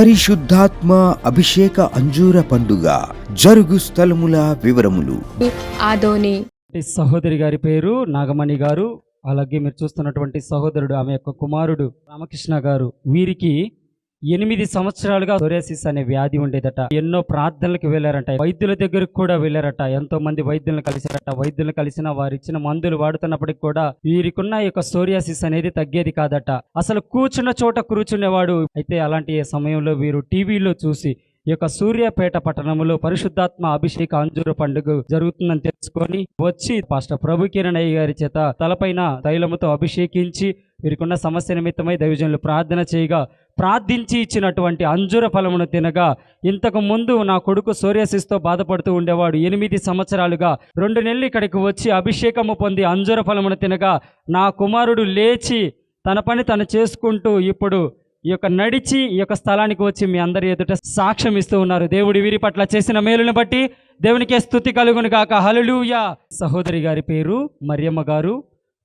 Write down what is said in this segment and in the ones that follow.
పరిశుద్ధాత్మ అభిషేక అంజూర పండుగ జరుగు స్థలముల వివరములు. ఆదోని సహోదరి గారి పేరు నాగమణి గారు. అలాగే మీరు చూస్తున్నటువంటి సహోదరుడు, ఆమె యొక్క కుమారుడు రామకృష్ణ గారు. వీరికి 8 సంవత్సరాలుగా సోరియాసిస్ అనే వ్యాధి ఉండేదట. ఎన్నో ప్రార్థనలకు వెళ్ళారట, వైద్యుల దగ్గరకు కూడా వెళ్ళారట, ఎంతో మంది వైద్యులను కలిశారట. వైద్యులను కలిసిన వారు ఇచ్చిన మందులు వాడుతున్నప్పటికి కూడా వీరికున్న యొక్క సోరియాసిస్ అనేది తగ్గేది కాదట. అసలు కూర్చున్న చోట కూర్చునేవాడు. అయితే అలాంటి సమయంలో వీరు టీవీలో చూసి ఈ యొక్క సూర్యాపేట పట్టణంలో పరిశుద్ధాత్మ అభిషేక అంజూర పండుగ జరుగుతుందని తెలుసుకొని వచ్చి పాస్టర్ ప్రభుకిరణయ్య గారి చేత తలపైన తైలముతో అభిషేకించి వీరికున్న సమస్య నిమిత్తమై దైవజనులు ప్రార్థన చేయగా, ప్రార్థించి ఇచ్చినటువంటి అంజూర ఫలమును తినగా, ఇంతకు ముందు నా కొడుకు సోరియాసిస్తో బాధపడుతూ ఉండేవాడు. 8 సంవత్సరాలుగా 2 నెలలు ఇక్కడికి వచ్చి అభిషేకము పొంది అంజూర ఫలమును తినగా, నా కుమారుడు లేచి తన పని తను చేసుకుంటూ ఇప్పుడు ఈ యొక్క నడిచి ఈ యొక్క స్థలానికి వచ్చి మీ అందరి ఎదుట సాక్ష్యం ఇస్తూ ఉన్నారు. దేవుడి వీరి పట్ల చేసిన మేలును బట్టి దేవునికే స్తుతి కలుగును గాక. హల్లెలూయా. సహోదరి గారి పేరు మరియమ్మ గారు.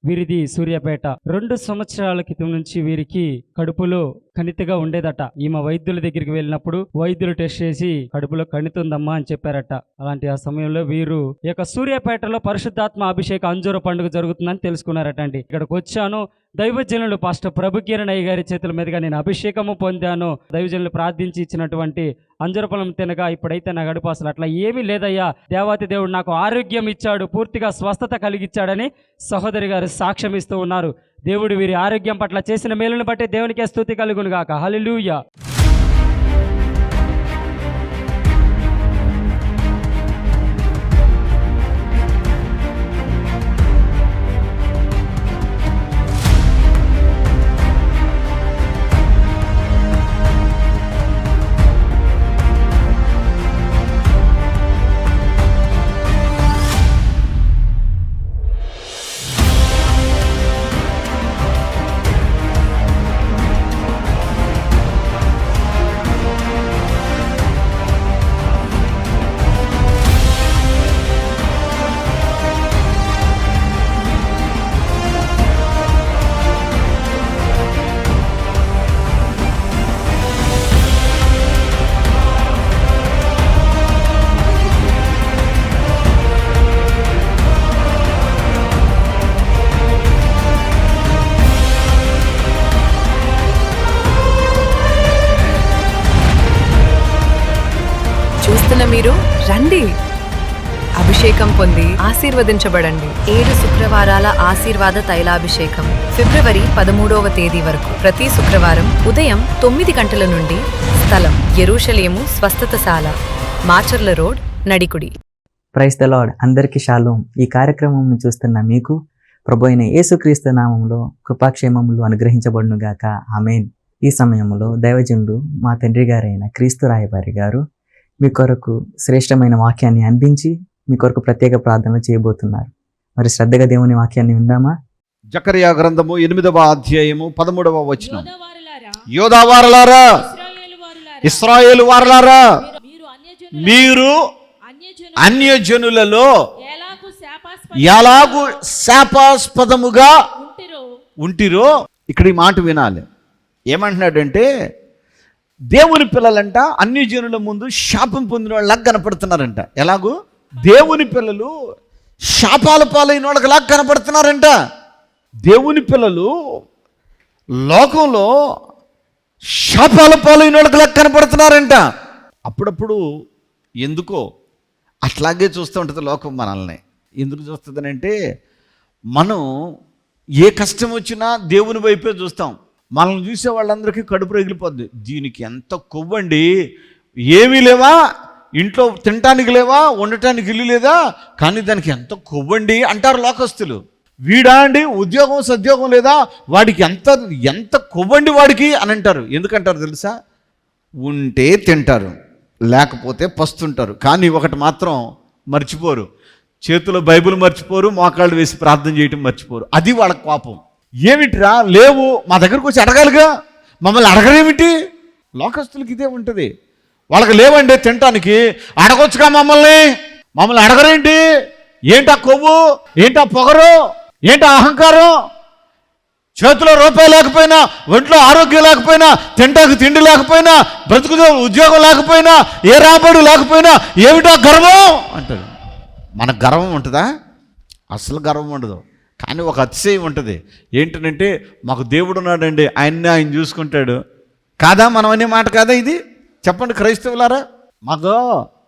వీరిది సూర్యాపేట. 2 సంవత్సరాల క్రితం నుంచి వీరికి కడుపులో కణితిగా ఉండేదట. ఈమె వైద్యుల దగ్గరికి వెళ్ళినప్పుడు వైద్యులు టెస్ట్ చేసి కడుపులో కణితుందమ్మా అని చెప్పారట. అలాంటి ఆ సమయంలో వీరు ఈ యొక్క సూర్యాపేటలో పరిశుద్ధాత్మ అభిషేక అంజూర పండుగ జరుగుతుందని తెలుసుకున్నారట అండి. ఇక్కడికి వచ్చాను. దైవజనులు పాస్టర్ ప్రభుకిరణయ్య గారి చేతుల మీదుగా నేను అభిషేకము పొందాను. దైవజనులు ప్రార్థించి ఇచ్చినటువంటి అంజూర ఫలం తినగా ఇప్పుడైతే నా గడుపు అసలు అట్లా ఏమీ లేదయ్యా, దేవాతి దేవుడు నాకు ఆరోగ్యం ఇచ్చాడు, పూర్తిగా స్వస్థత కలిగిచ్చాడని సహోదరి గారు సాక్ష్యం ఇస్తూ ఉన్నారు. దేవుడు వీరి ఆరోగ్యం పట్ల చేసిన మేలును బట్టి దేవునికే స్తుతి కలుగును గాక. హల్లెలూయా. మీరు రండి, అభిషేకం పొంది ఆశీర్వదించబడండి. 7 శుక్రవారాల ఆశీర్వాద తైలాభిషేకం ఫిబ్రవరి 13వ తేదీ వరకు ప్రతి శుక్రవారం ఉదయం 9 గంటల నుండి. స్థలం యెరూషలేము స్వస్థతశాల, Macherla road, Nadikudi. Praise the lord. అందరికీ షాలోమ్. ఈ కార్యక్రమం చూస్తున్న మీకు ప్రభు అయిన యేసుక్రీస్తు నామములో కృపాక్షేమములు అనుగ్రహించబడునుగాక. ఆమేన్. ఈ సమయంలో దైవజనుడు మా తండ్రి గారైన క్రీస్తు రాయబారి గారు మీ కొరకు శ్రేష్టమైన వాక్యాన్ని అందించి మీ కొరకు ప్రత్యేక ప్రార్థనలు చేయబోతున్నారు. మరి శ్రద్ధగా దేవుని వాక్యాన్ని విందామా? జకర్యా గ్రంథము 8వ అధ్యాయము 13వ వచనం. యోధావారలారా, ఇశ్రాయేలు వారలారా, మీరు అన్యజనులలో ఎలాగు శాపాస్పదముగా ఉంటిరో. ఇక్కడ ఈ మాట వినాలి. ఏమంటున్నాడంటే, దేవుని పిల్లలంట అన్ని జనుల ముందు శాపం పొందిన వాళ్ళకి కనపడుతున్నారంట. ఎలాగూ దేవుని పిల్లలు శాపాల పాలైన వాళ్ళకిలా కనపడుతున్నారంట. దేవుని పిల్లలు లోకంలో శాపాల పాలైన వాళ్ళకిలా కనపడుతున్నారంట. అప్పుడప్పుడు ఎందుకో అట్లాగే చూస్తూ ఉంటుంది లోకం మనల్ని. ఎందుకు చూస్తుందనంటే, మనం ఏ కష్టం వచ్చినా దేవుని వైపే చూస్తాం. మనల్ని చూసే వాళ్ళందరికీ కడుపు రగిలిపోద్ది. దీనికి ఎంత కొవ్వండి, ఏమీ లేవా, ఇంట్లో తినటానికి లేవా, ఉండటానికి ఇల్లు లేదా, కానీ దానికి ఎంత కొవ్వండి అంటారు లోకస్తులు. వీడా అండి ఉద్యోగం సద్యోగం లేదా, వాడికి ఎంత కొవ్వండి వాడికి అని అంటారు. ఎందుకంటారు తెలుసా? ఉంటే తింటారు, లేకపోతే పస్తుంటారు. కానీ ఒకటి మాత్రం మర్చిపోరు, చేతిలో బైబిల్ మర్చిపోరు, మోకాళ్ళు వేసి ప్రార్థన చేయటం మర్చిపోరు. అది వాళ్ళ కోపం. ఏమిటిరా లేవు, మా దగ్గరకు వచ్చి అడగాలిగా, మమ్మల్ని అడగరేమిటి? లోకస్తులకి ఇదే ఉంటుంది. వాళ్ళకి లేవండి తినటానికి, అడగొచ్చుగా మమ్మల్ని అడగరేంటి? ఏంటా కొవ్వు, ఏంటా పొగరు, ఏంటా అహంకారం? చేతిలో రూపాయి లేకపోయినా, ఒంట్లో ఆరోగ్యం లేకపోయినా, తింటాకు తిండి లేకపోయినా, బ్రతుకుతో ఉద్యోగం లేకపోయినా, ఏ రాబడి లేకపోయినా ఏమిటో గర్వం అంటాడు. మనకు గర్వం ఉంటుందా? అసలు గర్వం ఉండదు. కానీ ఒక అతిశయం ఉంటుంది. ఏంటంటే మాకు దేవుడు ఉన్నాడండి, ఆయన చూసుకుంటాడు. కాదా? మనం అనే మాట కాదా ఇది? చెప్పండి క్రైస్తవులారా. మాకు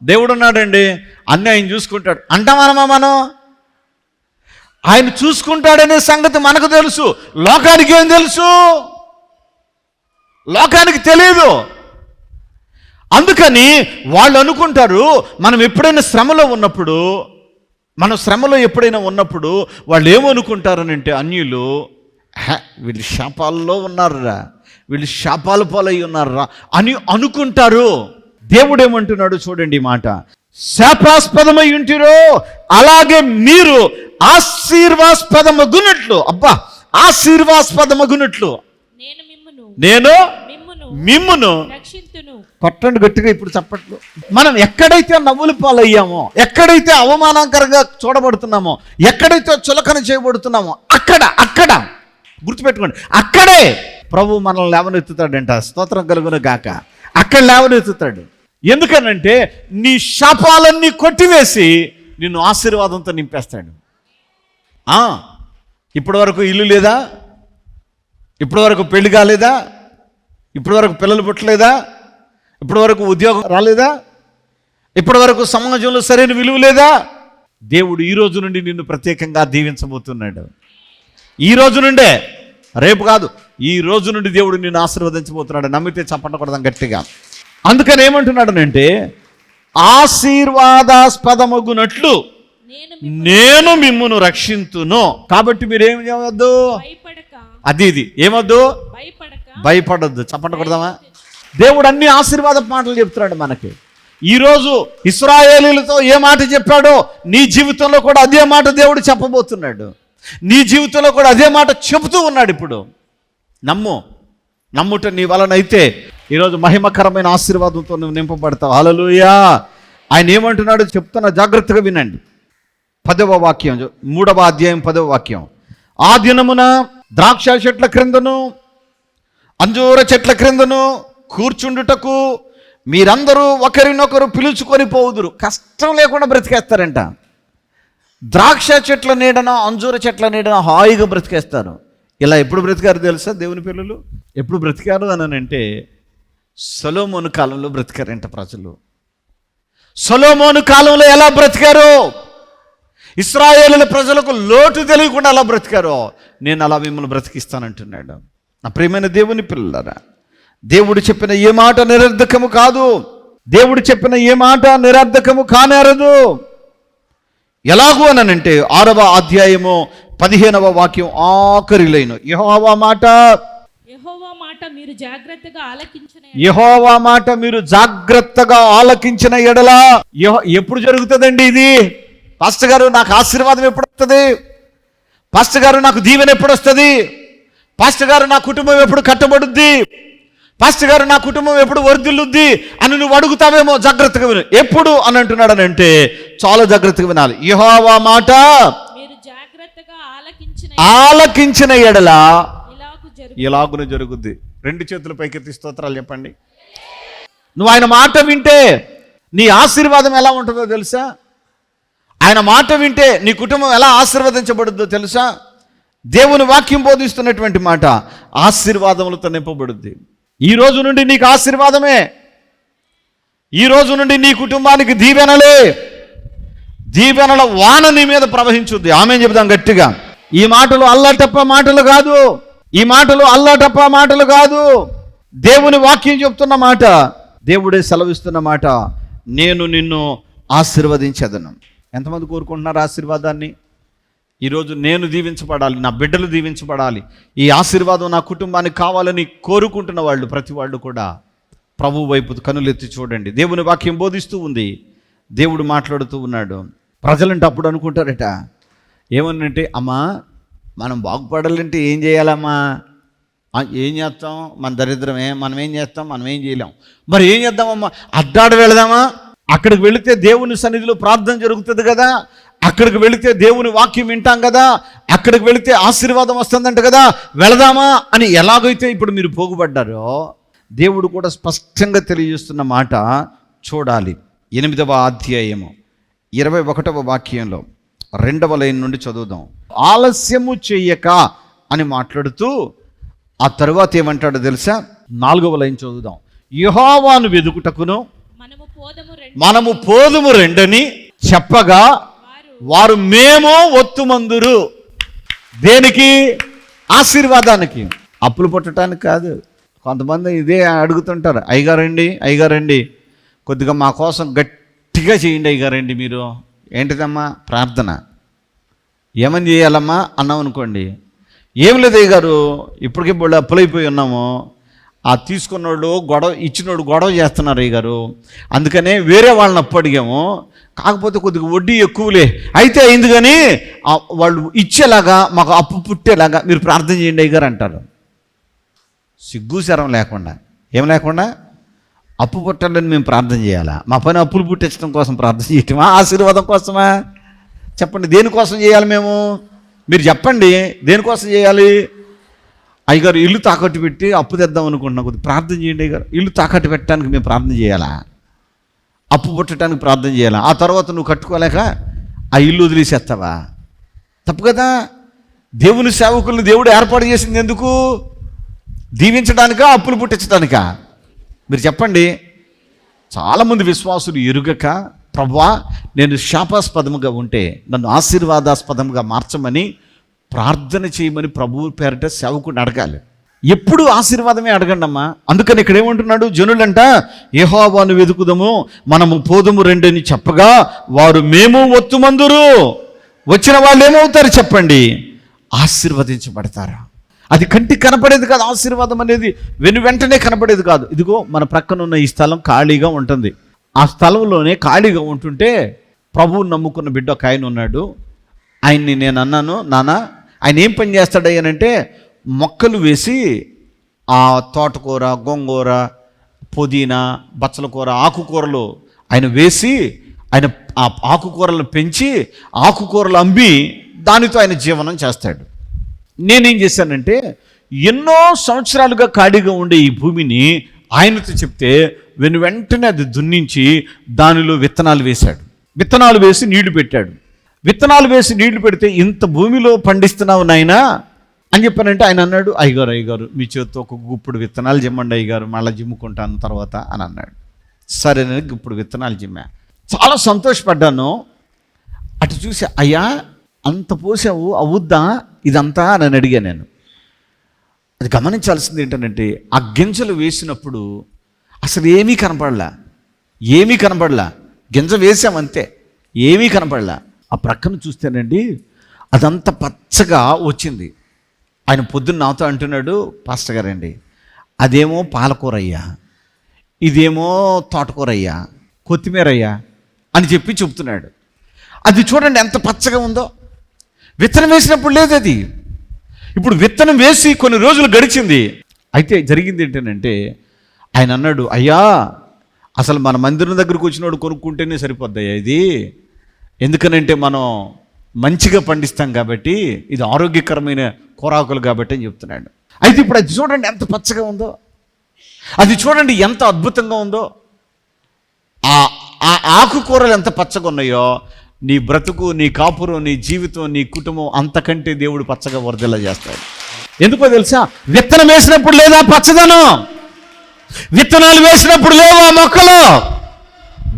దేవుడు ఉన్నాడండి, అన్నీ ఆయన చూసుకుంటాడు అంటామనమా మనం? ఆయన చూసుకుంటాడనే సంగతి మనకు తెలుసు, లోకానికి ఏం తెలుసు? లోకానికి తెలియదు. అందుకని వాళ్ళు అనుకుంటారు, మనం ఎప్పుడైనా శ్రమలో ఉన్నప్పుడు, వాళ్ళు ఏమనుకుంటారనంటే అన్యులు, వీళ్ళు శాపాల్లో ఉన్నారురా, వీళ్ళు శాపాల పాలై ఉన్నారురా అని అనుకుంటారు. దేవుడు ఏమంటున్నాడు చూడండి ఈ మాట, శాపాస్పదమై ఉంటిరో అలాగే మీరు ఆశీర్వాస్పదమగునట్లు. అబ్బా, ఆశీర్వాస్పదమగునట్లు నేను మిమ్మును కొట్టండి గట్టిగా ఇప్పుడు చప్పట్లు. మనం ఎక్కడైతే నవ్వుల పాలయ్యామో, ఎక్కడైతే అవమానకరంగా చూడబడుతున్నామో, ఎక్కడైతే చులకన చేయబడుతున్నామో అక్కడ గుర్తుపెట్టుకోండి, అక్కడే ప్రభు మనల్ని లేవనెత్తుతాడంట. స్తోత్రం కలుగును గాక. అక్కడ లేవనెత్తుతాడు. ఎందుకనంటే నీ శాపాలన్నీ కొట్టివేసి నిన్ను ఆశీర్వాదంతో నింపేస్తాడు. ఇప్పటి వరకు ఇల్లు లేదా? ఇప్పటి వరకు పెళ్లి కాలేదా? ఇప్పటి వరకు పిల్లలు పుట్టలేదా? ఇప్పటి వరకు ఉద్యోగం రాలేదా? ఇప్పటి వరకు సమాజంలో సరైన విలువ లేదా? దేవుడు ఈ రోజు నుండి నిన్ను ప్రత్యేకంగా దీవించబోతున్నాడు. ఈ రోజు నుండే, రేపు కాదు, ఈ రోజు నుండి దేవుడు నిన్ను ఆశీర్వదించబోతున్నాడు. నమ్మితే చప్పట్లు కొడదాం గట్టిగా. అందుకని ఏమంటున్నాడనంటే ఆశీర్వాదాస్పదమగునట్లు నేను మిమ్మును రక్షింతును. కాబట్టి మీరేం చేయవద్దు, ఇది ఏమొద్దు, భయపడొద్దు. చప్పట్లు కొడదామా? దేవుడు అన్ని ఆశీర్వాద మాటలు చెప్తున్నాడు మనకి. ఈరోజు ఇశ్రాయేలీలతో ఏ మాట చెప్పాడో నీ జీవితంలో కూడా అదే మాట దేవుడు చెప్పబోతున్నాడు. నీ జీవితంలో కూడా అదే మాట చెబుతూ ఉన్నాడు. ఇప్పుడు నమ్ముట నీ వలనైతే ఈరోజు మహిమకరమైన ఆశీర్వాదంతో నువ్వు నింపబడతావు. హల్లెలూయా. ఆయన ఏమంటున్నాడు చెప్తున్నా, జాగ్రత్తగా వినండి. 10వ వాక్యం, 3వ అధ్యాయం 10వ వాక్యం. ఆ దినమున ద్రాక్ష చెట్ల క్రిందను అంజూర చెట్ల క్రిందను కూర్చుండుటకు మీరందరూ ఒకరినొకరు పిలుచుకొని పోవుదురు. కష్టం లేకుండా బ్రతికేస్తారంట. ద్రాక్ష చెట్ల నీడన అంజూర చెట్ల నీడన హాయిగా బ్రతికేస్తారు. ఇలా ఎప్పుడు బ్రతికారు తెలుసా దేవుని పిల్లలు? ఎప్పుడు బ్రతికారు అని అంటే సొలొమోను కాలంలో బ్రతికారంట ప్రజలు. సొలొమోను కాలంలో ఎలా బ్రతికారు? ఇశ్రాయేలుల ప్రజలకు లోటు తెలియకుండా అలా బ్రతికారో నేను అలా మిమ్మల్ని బ్రతికిస్తానంటున్నాడు. నా ప్రియమైన దేవుని పిల్లలారా, దేవుడు చెప్పిన ఏ మాట నిరర్ధకము కాదు. దేవుడు చెప్పిన ఏ మాట నిరర్ధకము కానేరదు. ఎలాగూ అనంటే 6వ అధ్యాయము 15వ వాక్యం ఆఖరిలైన యెహోవా మాట మీరు జాగ్రత్తగా ఆలకించిన ఎడల ఎప్పుడు జరుగుతుందండి ఇది? పాస్టర్ గారు నాకు ఆశీర్వాదం ఎప్పుడు వస్తుంది? పాస్టర్ గారు నాకు దీవెన ఎప్పుడు వస్తుంది? పాస్టర్ గారు నా కుటుంబం ఎప్పుడు కట్టబడుద్ది? పాస్టర్ గారు నా కుటుంబం ఎప్పుడు వర్ధిల్లుద్ది అని నువ్వు అడుగుతావేమో. జాగ్రత్తగా విను. ఎప్పుడు అని అంటున్నాడు అంటే చాలా జాగ్రత్తగా వినాలి. యెహోవా మాట ఆలకించిన ఎడల ఇలాగున జరుగుద్ది. 2 చేతుల పైకెత్తి స్తోత్రాలు చెప్పండి. నువ్వు ఆయన మాట వింటే నీ ఆశీర్వాదం ఎలా ఉంటుందో తెలుసా? ఆయన మాట వింటే నీ కుటుంబం ఎలా ఆశీర్వదించబడుద్దో తెలుసా? దేవుని వాక్యం బోధిస్తున్నటువంటి మాట ఆశీర్వాదములతో నింపబడుద్ది. ఈ రోజు నుండి నీకు ఆశీర్వాదమే. ఈ రోజు నుండి నీ కుటుంబానికి దీవెనల వాన నీ మీద ప్రవహించుద్ది. ఆమేన్ చెప్దాం గట్టిగా. ఈ మాటలు అల్లాటప్ప మాటలు కాదు. దేవుని వాక్యం చెప్తున్న మాట, దేవుడే సెలవిస్తున్న మాట. నేను నిన్ను ఆశీర్వదించదను. ఎంతమంది కోరుకుంటున్నారు ఆశీర్వాదాన్ని? ఈరోజు నేను దీవించబడాలి, నా బిడ్డలు దీవించబడాలి, ఈ ఆశీర్వాదం నా కుటుంబానికి కావాలని కోరుకుంటున్న వాళ్ళు ప్రతి వాళ్ళు కూడా ప్రభు వైపు కనులెత్తి చూడండి. దేవుని వాక్యం బోధిస్తూ ఉంది, దేవుడు మాట్లాడుతూ ఉన్నాడు. ప్రజలంటే అప్పుడు అనుకుంటారట ఏమనంటే, అమ్మా మనం బాగుపడాలంటే ఏం చేయాలమ్మా? ఏం చేస్తాం? మన దరిద్రమే. మనం ఏం చేస్తాం? మనం ఏం చేయలేం. మరి ఏం చేద్దామమ్మా? అడ్డాడ వెళదామా? అక్కడికి వెళితే దేవుని సన్నిధిలో ప్రార్థన జరుగుతుంది కదా, అక్కడికి వెళితే దేవుని వాక్యం వింటాం కదా, అక్కడికి వెళితే ఆశీర్వాదం వస్తుందంట కదా, వెళదామా అని ఎలాగైతే ఇప్పుడు మీరు పోగుపడ్డారో దేవుడు కూడా స్పష్టంగా తెలియజేస్తున్న మాట చూడాలి. 8వ అధ్యాయము 21వ వాక్యంలో 2వ లైన్ నుండి చదువుదాం. ఆలస్యము చెయ్యక అని మాట్లాడుతూ ఆ తరువాత ఏమంటాడో తెలుసా? 4వ లైన్ చదువుదాం. యెహోవాను వెదుకుటకును మనము పోదుము రెండని చెప్పగా వారు మేము ఒత్తుమందురు. దేనికి? ఆశీర్వాదానికి. అప్పులు పుట్టడానికి కాదు. కొంతమంది ఇదే అడుగుతుంటారు, అయ్యగారండి కొద్దిగా మా కోసం గట్టిగా చేయండి అయ్యగారండి మీరు. ఏంటిదమ్మా? ప్రార్థన. ఏమని చేయాలమ్మా అన్నాం అనుకోండి, ఏం లేదు అయ్యగారు, ఇప్పటికే బోళ్ళు అప్పులైపోయి ఉన్నాము, ఆ తీసుకున్నోడు ఇచ్చినోడు గొడవ చేస్తున్నారు అయ్యగారు, అందుకనే వేరే వాళ్ళని అప్పు అడిగాము, కాకపోతే కొద్దిగా వడ్డీ ఎక్కువలే, అయితే అయింది కానీ వాళ్ళు ఇచ్చేలాగా మాకు అప్పు పుట్టేలాగా మీరు ప్రార్థన చేయండి అయ్యగారు అంటారు. సిగ్గు శరం లేకుండా, ఏం లేకుండా అప్పు పుట్టాలని మేము ప్రార్థన చేయాలా? మా పని అప్పులు పుట్టించడం కోసం ప్రార్థన చేయటమా? ఆశీర్వాదం కోసమా? చెప్పండి, దేనికోసం చేయాలి మేము? మీరు చెప్పండి, దేనికోసం చేయాలి? అయ్యగారు ఇల్లు తాకట్టు పెట్టి అప్పు తెద్దాం అనుకుంటున్నాం, కొద్దిగా ప్రార్థన చేయండి అయ్యగారు. ఇల్లు తాకట్టు పెట్టడానికి మేము ప్రార్థన చేయాలా? అప్పు పుట్టడానికి ప్రార్థన చేయాలా? ఆ తర్వాత నువ్వు కట్టుకోలేక ఆ ఇల్లు వదిలేసేస్తావా? తప్పు కదా. దేవుని సేవకుల్ని దేవుడు ఏర్పాటు చేసింది ఎందుకు? దీవించడానికా, అప్పులు పుట్టించడానికా? మీరు చెప్పండి. చాలామంది విశ్వాసులు ఎరుగక, ప్రభువా నేను శాపాస్పదముగా ఉంటే నన్ను ఆశీర్వాదాస్పదంగా మార్చమని ప్రార్థన చేయమని ప్రభువు పేరట సేవకుడిని అడగాలి. ఎప్పుడు ఆశీర్వాదమే అడగండి అమ్మా. అందుకని ఇక్కడ ఏమంటున్నాడు? జనులంట యెహోవాను వెతుకుదము మనము పోదుము రెండని చెప్పగా వారు మేము ఒత్తుమందురు. వచ్చిన వాళ్ళు ఏమవుతారు చెప్పండి? ఆశీర్వదించబడతారా? అది కంటికి కనపడేది కాదు. ఆశీర్వాదం అనేది వెంటనే కనపడేది కాదు. ఇదిగో మన ప్రక్కన ఉన్న ఈ స్థలం ఖాళీగా ఉంటుంది. ఆ స్థలంలోనే ఖాళీగా ఉంటుంటే ప్రభువుని నమ్ముకున్న బిడ్డ ఒక ఆయన ఉన్నాడు. ఆయన్ని నేను అన్నాను, నాన్న ఆయన ఏం పని చేస్తాడయ్యానంటే మొక్కలు వేసి ఆ తోటకూర, గోంగూర, పుదీనా, బచ్చల కూర, ఆకుకూరలు ఆయన వేసి ఆయన ఆ ఆకుకూరలను పెంచి ఆకుకూరలు అమ్మి దానితో ఆయన జీవనం చేస్తాడు. నేనేం చేశానంటే ఎన్నో సంవత్సరాలుగా ఖాళీగా ఉండే ఈ భూమిని ఆయనతో చెప్తే వెంటనే అది దున్నించి దానిలో విత్తనాలు వేశాడు. విత్తనాలు వేసి నీళ్లు పెట్టాడు. విత్తనాలు వేసి నీళ్లు పెడితే ఇంత భూమిలో పండిస్తున్నావు నాయనా అని చెప్పానంటే ఆయన అన్నాడు, అయ్యగారు మీ చేతితో ఒక గుప్పుడు విత్తనాలు జిమ్మండి అయ్యగారు, మళ్ళీ జిమ్ముకుంటాను తర్వాత అని అన్నాడు. సరే నేను గుప్పుడు విత్తనాలు జిమ్మా. చాలా సంతోషపడ్డాను. అటు చూసి, అయ్యా అంత పోసావు అవుద్దా ఇదంతా అని అడిగా నేను. అది గమనించాల్సింది ఏంటంటే ఆ గింజలు వేసినప్పుడు అసలు ఏమీ కనపడలా. గింజ వేసామంతే, ఏమీ కనపడలా. ఆ ప్రక్కన చూస్తేనండి అదంతా పచ్చగా వచ్చింది. ఆయన పొద్దున్న నాతో అంటున్నాడు, పాస్టర్ గారండి అదేమో పాలకూర అయ్యా, ఇదేమో తోటకూర అయ్యా, కొత్తిమీర అయ్యా అని చెప్పి చెప్తున్నాడు. అది చూడండి ఎంత పచ్చగా ఉందో. విత్తనం వేసినప్పుడు లేదు అది. ఇప్పుడు విత్తనం వేసి కొన్ని రోజులు గడిచింది. అయితే జరిగింది ఏంటంటే ఆయన అన్నాడు, అయ్యా అసలు మన మందిరం దగ్గరకు వచ్చినోడు కొనుక్కుంటేనే సరిపోద్దయ్యా ఇది, ఎందుకనంటే మనం మంచిగా పండిస్తాం కాబట్టి, ఇది ఆరోగ్యకరమైన కూరాకులు కాబట్టి అని చెప్తున్నాడు. అయితే ఇప్పుడు అది చూడండి ఎంత పచ్చగా ఉందో, అది చూడండి ఎంత అద్భుతంగా ఉందో. ఆ ఆకుకూరలు ఎంత పచ్చగా ఉన్నాయో నీ బ్రతుకు, నీ కాపురం, నీ జీవితం, నీ కుటుంబం అంతకంటే దేవుడు పచ్చగా వరదలా చేస్తాడు. ఎందుకో తెలుసా? విత్తనం వేసినప్పుడు లేదా పచ్చదనం, విత్తనాలు వేసినప్పుడు లేవు ఆ మొక్కలు.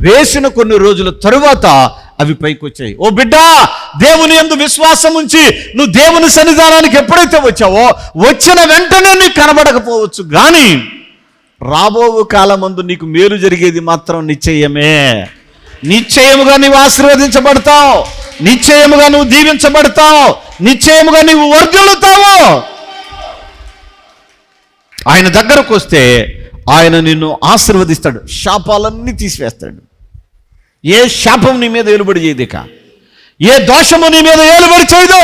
వేసిన కొన్ని రోజుల తరువాత అవి పైకి వచ్చాయి. ఓ బిడ్డ, దేవుని యందు విశ్వాసం ఉంచి నువ్వు దేవుని సన్నిధానానికి ఎప్పుడైతే వచ్చావో వచ్చిన వెంటనే నీకు కనబడకపోవచ్చు, కానీ రాబో కాలమందు నీకు మేలు జరిగేది మాత్రం నిశ్చయమే. నిశ్చయముగా నీవు ఆశీర్వదించబడతావు, నిశ్చయముగా నువ్వు దీవించబడతావు, నిశ్చయముగా నీవు వర్ధిల్లుతావు. ఆయన దగ్గరకు వస్తే ఆయన నిన్ను ఆశీర్వదిస్తాడు, శాపాలన్నీ తీసివేస్తాడు. ఏ శాపం నీ మీద ఏలుబడి చేయదు, ఇక ఏ దోషము నీ మీద ఏలుబడి చేయదు.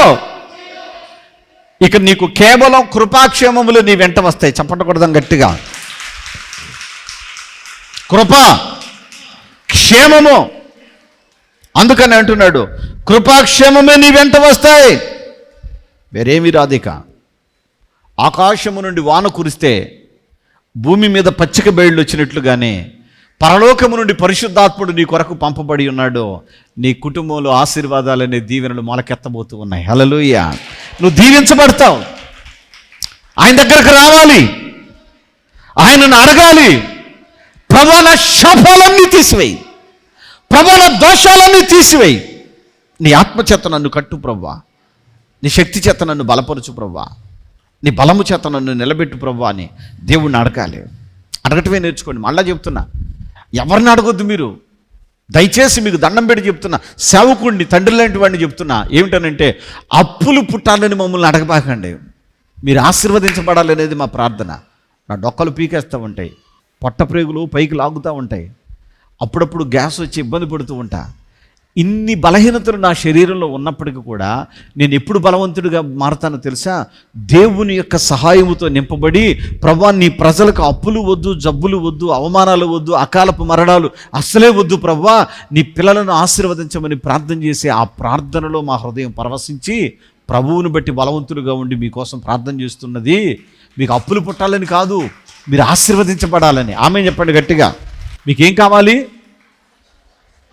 ఇక నీకు కేవలం కృపాక్షేమములు నీ వెంట వస్తాయి. చెప్పకూడదాం గట్టిగా. కృప, క్షేమము, అందుకని అంటున్నాడు, కృపాక్షేమమే నీ వెంట వస్తాయి, వేరేమి రాదిక. ఆకాశము నుండి వాన కురిస్తే భూమి మీద పచ్చిక బయళ్ళు వచ్చినట్లుగానే పరలోకము నుండి పరిశుద్ధాత్ముడు నీ కొరకు పంపబడి ఉన్నాడు. నీ కుటుంబంలో ఆశీర్వాదాలనే దీవెనలు మొలకెత్తబోతూ ఉన్నాయి. హల్లెలూయా. నువ్వు దీవించబడతావు. ఆయన దగ్గరకు రావాలి, ఆయనను అడగాలి. ప్రభువా నా శాపాలన్నీ తీసివేయి, ప్రభువా నా దోషాలన్నీ తీసివేయి, నీ ఆత్మచేత నన్ను కట్టు ప్రభువా, నీ శక్తి చేత నన్ను బలపరచు ప్రభువా, నీ బలము చేత నన్ను నిలబెట్టు ప్రభువా అని దేవుణ్ణి అడగాలి. అడగటమే నేర్చుకోండి. మళ్ళా చెప్తున్నా, ఎవరిని అడగొద్దు మీరు. దయచేసి మీకు దండం పెట్టి చెప్తున్నా, సేవకుడిని, తండ్రి లాంటి వాడిని చెప్తున్నా. ఏమిటనంటే, అప్పులు పుట్టాలని మమ్మల్ని అడగబాకండి. మీరు ఆశీర్వదించబడాలి అనేది మా ప్రార్థన. నా డొక్కలు పీకేస్తూ ఉంటాయి, పొట్ట ప్రేగులు పైకి లాగుతూ ఉంటాయి, అప్పుడప్పుడు గ్యాస్ వచ్చి ఇబ్బంది పడుతూ ఉంటా. ఇన్ని బలహీనతలు నా శరీరంలో ఉన్నప్పటికీ కూడా నేను ఎప్పుడు బలవంతుడిగా మారతానో తెలుసా? దేవుని యొక్క సహాయముతో నింపబడి, ప్రభువా నీ ప్రజలకు అప్పులు వద్దు, జబ్బులు వద్దు, అవమానాలు వద్దు, అకాలపు మరణాలు అస్సలే వద్దు ప్రభువా, నీ పిల్లలను ఆశీర్వదించమని ప్రార్థన చేసి, ఆ ప్రార్థనలో మా హృదయం పరవశించి ప్రభువుని బట్టి బలవంతులుగా ఉండి మీకోసం ప్రార్థన చేస్తున్నది. మీకు అప్పులు పుట్టాలని కాదు, మీరు ఆశీర్వదించబడాలని. ఆమె చెప్పండి గట్టిగా. మీకేం కావాలి?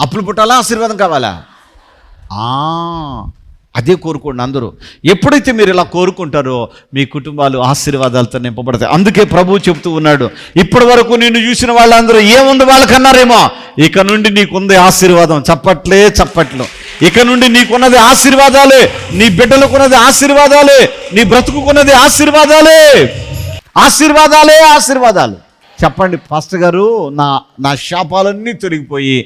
అప్పులు పుట్టాలా, ఆశీర్వాదం కావాలా? అదే కోరుకోండి అందరూ. ఎప్పుడైతే మీరు ఇలా కోరుకుంటారో మీ కుటుంబాలు ఆశీర్వాదాలతో నింపబడతాయి. అందుకే ప్రభువు చెప్తూ ఉన్నాడు, ఇప్పటి వరకు నిన్ను చూసిన వాళ్ళందరూ ఏముంది వాళ్ళకన్నారేమో, ఇక నుండి నీకుంది ఆశీర్వాదం. చప్పట్లు. ఇక నుండి నీకున్నది ఆశీర్వాదాలే, నీ బిడ్డలకున్నది ఆశీర్వాదాలే, నీ బ్రతుకున్నది ఆశీర్వాదాలు. చెప్పండి పాస్టర్ గారు, నా శాపాలన్నీ తొలగిపోయి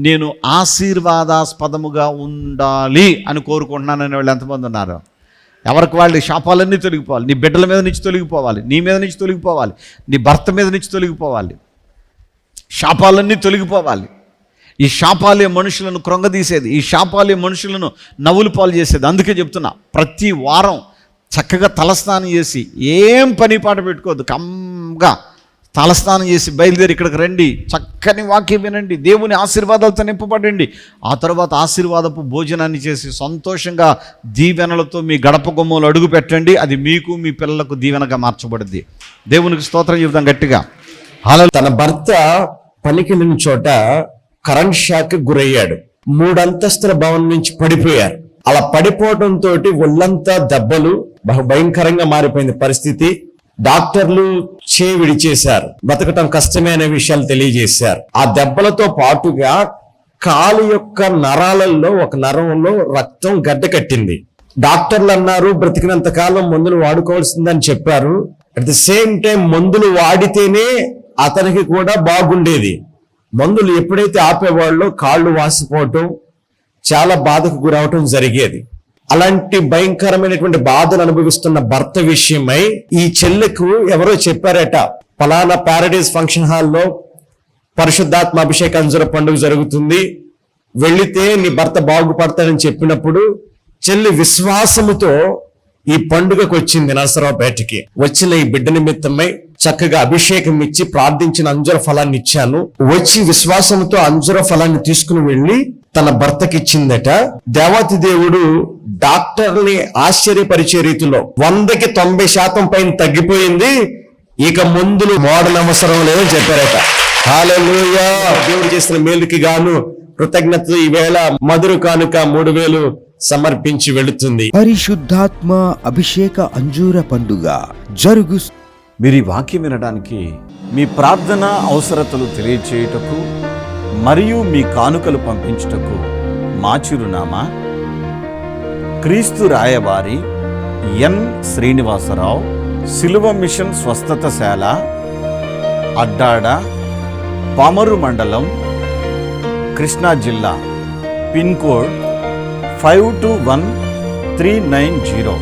నేను ఆశీర్వాదాస్పదముగా ఉండాలి అని కోరుకుంటున్నానని వాళ్ళు ఎంతమంది ఉన్నారు? ఎవరికి వాళ్ళు శాపాలన్నీ తొలగిపోవాలి. నీ బిడ్డల మీద నుంచి తొలగిపోవాలి, నీ మీద నుంచి తొలగిపోవాలి, నీ భర్త మీద నుంచి తొలగిపోవాలి, శాపాలన్నీ తొలగిపోవాలి. ఈ శాపాలే మనుషులను కృంగదీసేది, ఈ శాపాలే మనుషులను నవ్వులు పాలు చేసేది. అందుకే చెప్తున్నా, ప్రతి వారం చక్కగా తలస్నానం చేసి, ఏం పని పాట పెట్టుకోవద్దు, కమ్గా తలస్నానం చేసి బయలుదేరి ఇక్కడికి రండి, చక్కని వాక్యం వినండి, దేవుని ఆశీర్వాదాలతో నింపబడండి. ఆ తర్వాత ఆశీర్వాదపు భోజనాన్ని చేసి సంతోషంగా దీవెనలతో మీ గడప గుమ్మలు అడుగు పెట్టండి. అది మీకు, మీ పిల్లలకు దీవెనగా మార్చబడుద్ది. దేవునికి స్తోత్రం చెబుతాం గట్టిగా. తన భర్త పనికి వెళ్ళిన చోట కరెంట్ షాక్ గురయ్యాడు. 3 అంతస్తుల భవనం నుంచి పడిపోయారు. అలా పడిపోవడంతో ఒళ్ళంతా దెబ్బలు, భయంకరంగా మారిపోయింది పరిస్థితి. డాక్టర్లు విడిచేశారు, బతకటం కష్టమే అనే విషయాలు తెలియజేశారు. ఆ దెబ్బలతో పాటుగా కాలు యొక్క నరాలలో ఒక నరంలో రక్తం గడ్డ కట్టింది. డాక్టర్లు అన్నారు బ్రతికినంత కాలం మందులు వాడుకోవాల్సిందని చెప్పారు. అట్ ది సేమ్ టైం మందులు వాడితేనే అతనికి కూడా బాగుండేది. మందులు ఎప్పుడైతే ఆపేవాళ్ళో కాళ్ళు వాసిపోవటం, చాలా బాధకు గురవటం జరిగేది. అలాంటి భయంకరమైనటువంటి బాధలు అనుభవిస్తున్న భర్త విషయమై ఈ చెల్లెకు ఎవరో చెప్పారట, ఫలానా ప్యారడైజ్ ఫంక్షన్ హాల్లో పరిశుద్ధాత్మ అభిషేక అంజుర పండుగ జరుగుతుంది, వెళితే నీ భర్త బాగుపడతాడని చెప్పినప్పుడు చెల్లి విశ్వాసముతో ఈ పండుగకు వచ్చింది. నరసరావుపేటకి వచ్చిన ఈ బిడ్డ నిమిత్తమై చక్కగా అభిషేకం ఇచ్చి ప్రార్థించిన అంజుర ఫలాన్ని ఇచ్చాను. వచ్చి విశ్వాసంతో అంజుర ఫలాన్ని తీసుకుని వెళ్ళి తన భర్తకి ఇచ్చిందట. దేవాతి దేవుడు డాక్టర్ని ఆశ్చర్యపరిచే రీతిలో 100కి 90% పైన తగ్గిపోయింది, ఇక మందులు మోడల్ అవసరం లేదని చెప్పారట. హల్లెలూయా. దేవుడు చేసిన మేలుకి గాను కృతజ్ఞతలు. ఈవేళ మధుర కానుక 3000 సమర్పించి వెళుతుంది. పరిశుద్ధాత్మ అభిషేక అంజూర పండుగ జరుగు. మీరు ఈ వాక్యం వినడానికి, మీ ప్రార్థన అవసరతలు తెలియచేయుటకు మరియు మీ కానుకలు పంపించుటకు మా చిరునామా క్రీస్తు రాయబారి ఎన్ శ్రీనివాసరావు, సిలువ మిషన్ స్వస్థతశాల, అడ్డాడ, పామరు మండలం, కృష్ణా జిల్లా, పిన్ కోడ్ 521390.